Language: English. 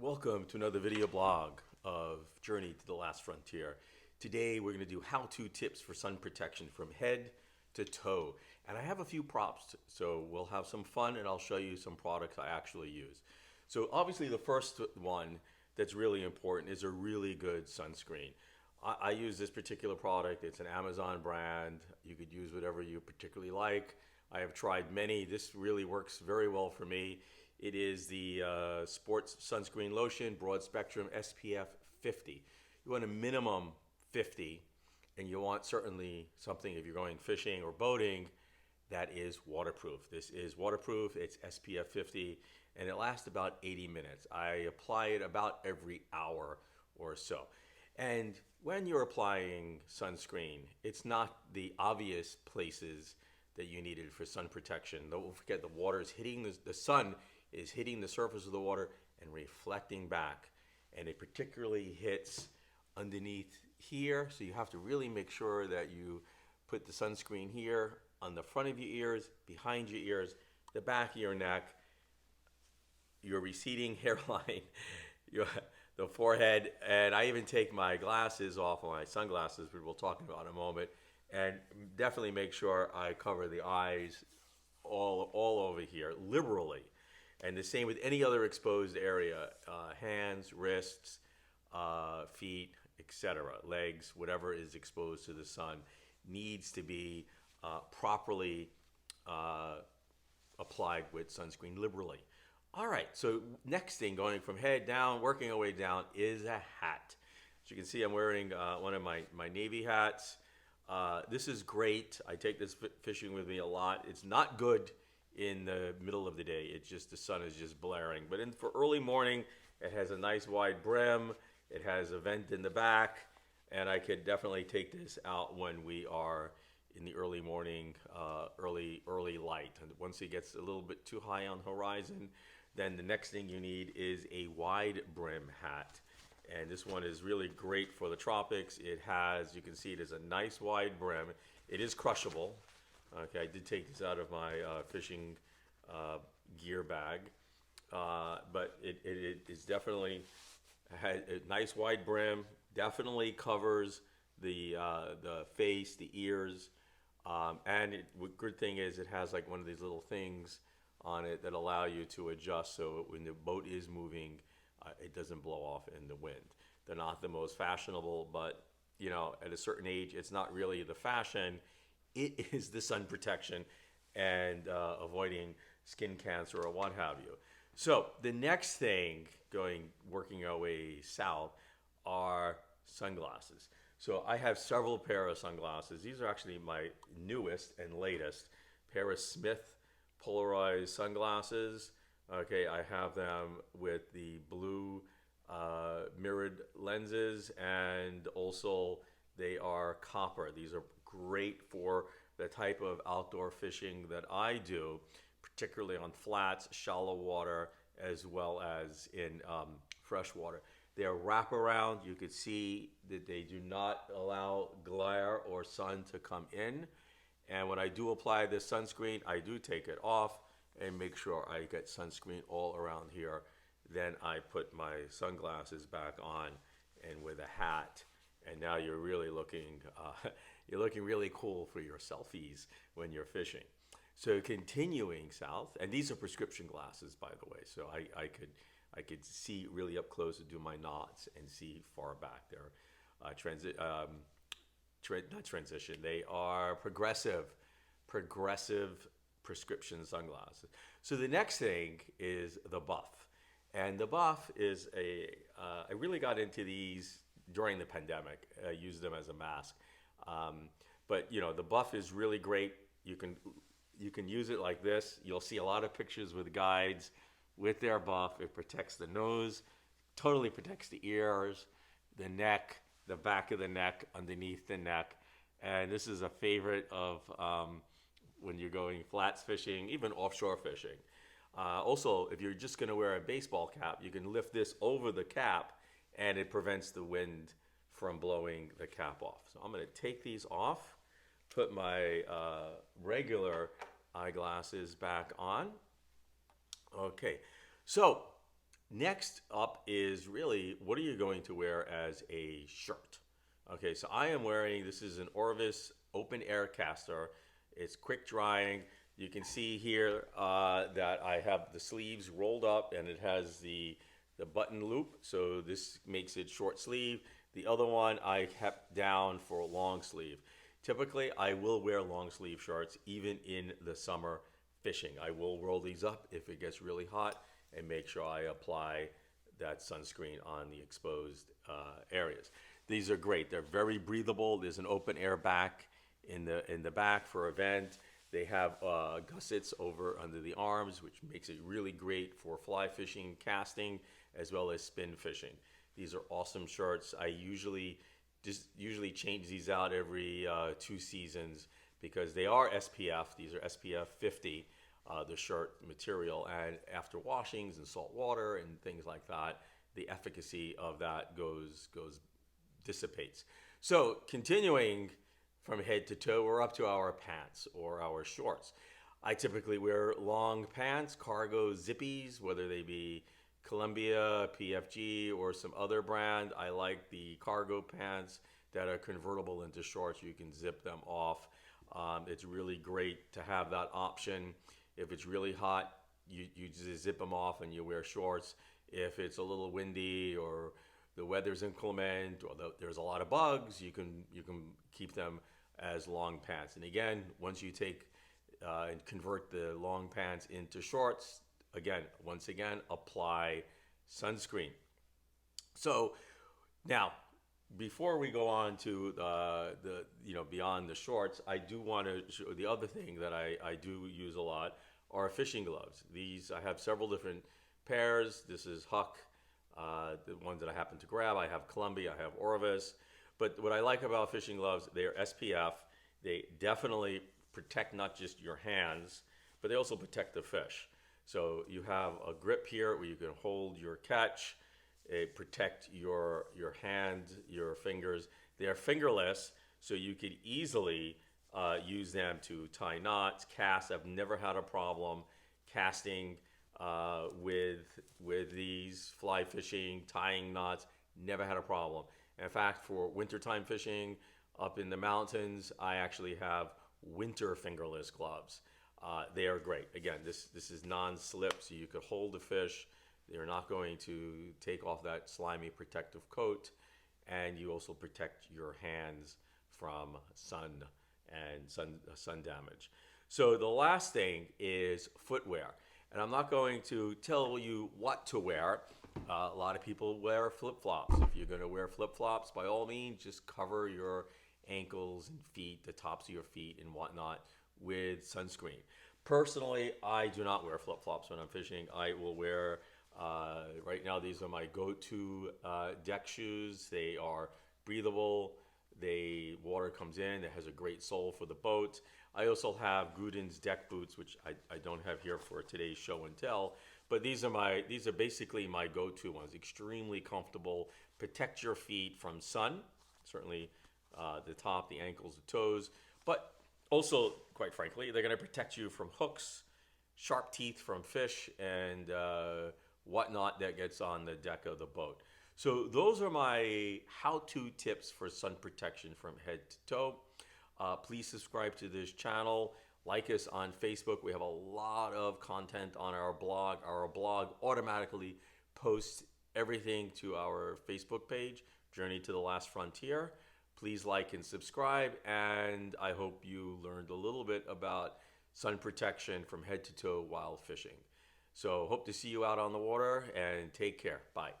Welcome to another video blog of Journey to the Last Frontier. Today we're going to do how-to tips for sun protection from head to toe. And I have a few props, so we'll have some fun and I'll show you some products I actually use. So obviously the first one that's really important is a really good sunscreen. I use this particular product. It's an Amazon brand. You could use whatever you particularly like. I have tried many. This really works very well for me. It is the Sports Sunscreen Lotion, Broad Spectrum SPF 50. You want a minimum 50, and you want certainly something if you're going fishing or boating that is waterproof. This is waterproof, it's SPF 50, and it lasts about 80 minutes. I apply it about every hour or so. And when you're applying sunscreen, it's not the obvious places that you need it for sun protection. Don't forget the water is hitting the sun is hitting the surface of the water and reflecting back, and it particularly hits underneath here, so you have to really make sure that you put the sunscreen here on the front of your ears, behind your ears, the back of your neck, your receding hairline, the forehead, and I even take my glasses off, my sunglasses, which we'll talk about in a moment, and definitely make sure I cover the eyes all over here liberally. And the same with any other exposed area, hands, wrists, feet, etc., legs, whatever is exposed to the sun needs to be properly applied with sunscreen liberally. All right, so next thing, going from head down, working our way down, is a hat. As you can see, I'm wearing one of my Navy hats. This is great. I take this fishing with me a lot. It's not good in the middle of the day. It's just the sun is just blaring. But for early morning, it has a nice wide brim. It has a vent in the back, and I could definitely take this out when we are in the early morning, early light. And once it gets a little bit too high on the horizon, then the next thing you need is a wide brim hat. And this one is really great for the tropics. It has, you can see it is a nice wide brim. It is crushable. Okay, I did take this out of my fishing gear bag, but it is definitely has a nice wide brim. Definitely covers the face, the ears, and good thing is it has like one of these little things on it that allow you to adjust so when the boat is moving, it doesn't blow off in the wind. They're not the most fashionable, but you know, at a certain age, it's not really the fashion. It is the sun protection and avoiding skin cancer or what have you. So the next thing, working our way south, are sunglasses. So I have several pair of sunglasses. These are actually my newest and latest pair of Smith polarized sunglasses. Okay, I have them with the blue mirrored lenses, and also they are copper. These are great for the type of outdoor fishing that I do, particularly on flats, shallow water, as well as in fresh water. They are wraparound. You could see that they do not allow glare or sun to come in. And when I do apply this sunscreen, I do take it off and make sure I get sunscreen all around here. Then I put my sunglasses back on, and with a hat, and now you're really looking really cool for your selfies when you're fishing. So continuing south, and these are prescription glasses, by the way, so I could see really up close and do my knots and see far back. They're not transition. They are progressive prescription sunglasses. So the next thing is the buff, and the buff is I really got into these during the pandemic. I used them as a mask, but you know, the buff is really great. You can use it like this. You'll see a lot of pictures with guides with their buff. It protects the nose, totally protects the ears, the neck, the back of the neck, underneath the neck, and this is a favorite of when you're going flats fishing, even offshore fishing. Also, if you're just going to wear a baseball cap, you can lift this over the cap, and it prevents the wind from blowing the cap off. So I'm going to take these off, put my regular eyeglasses back on. Okay, so Next up is really, what are you going to wear as a shirt? Okay, so I am wearing, this is an Orvis open air caster. It's quick drying. You can see here that I have the sleeves rolled up and it has the button loop. So this makes it short sleeve. The other one I kept down for long sleeve. Typically, I will wear long sleeve shirts even in the summer fishing. I will roll these up if it gets really hot and make sure I apply that sunscreen on the exposed areas. These are great. They're very breathable. There's an open air back in the back for a vent. They have gussets over under the arms, which makes it really great for fly fishing, casting, as well as spin fishing. These are awesome shirts. I usually change these out every 2 seasons because they are SPF. These are SPF 50, the shirt material, and after washings and salt water and things like that, the efficacy of that dissipates. So continuing from head to toe, we're up to our pants or our shorts. I typically wear long pants, cargo zippies, whether they be Columbia, PFG, or some other brand. I like the cargo pants that are convertible into shorts. You can zip them off. It's really great to have that option. If it's really hot, you just zip them off and you wear shorts. If it's a little windy or the weather's inclement or there's a lot of bugs, you can keep them as long pants. And again, once you take and convert the long pants into shorts, once again, apply sunscreen. So now, before we go on to the beyond the shorts, I do want to show the other thing that I do use a lot are fishing gloves. These, I have several different pairs. This is Huck, the ones that I happen to grab. I have Columbia, I have Orvis. But what I like about fishing gloves, they are SPF. They definitely protect not just your hands, but they also protect the fish. So you have a grip here where you can hold your catch, protect your hand, your fingers. They are fingerless, so you could easily use them to tie knots, cast. I've never had a problem casting with these, fly fishing, tying knots, never had a problem. In fact, for wintertime fishing up in the mountains, I actually have winter fingerless gloves. They are great. Again, this is non-slip, so you could hold the fish. They're not going to take off that slimy protective coat, and you also protect your hands from sun damage. So the last thing is footwear. And I'm not going to tell you what to wear. A lot of people wear flip-flops. If you're going to wear flip-flops, by all means, just cover your ankles and feet, the tops of your feet and whatnot, with sunscreen. Personally, I do not wear flip-flops when I'm fishing. I will wear, right now, these are my go-to deck shoes. They are breathable. Water comes in. It has a great sole for the boat. I also have Gruden's deck boots, which I don't have here for today's show and tell. But these are basically my go-to ones. Extremely comfortable. Protect your feet from sun. Certainly the top, the ankles, the toes. But also, quite frankly, they're going to protect you from hooks, sharp teeth from fish, and whatnot that gets on the deck of the boat. So those are my how-to tips for sun protection from head to toe. Please subscribe to this channel. Like us on Facebook. We have a lot of content on our blog. Our blog automatically posts everything to our Facebook page, Journey to the Last Frontier. Please like and subscribe, and I hope you learned a little bit about sun protection from head to toe while fishing. So hope to see you out on the water, and take care. Bye.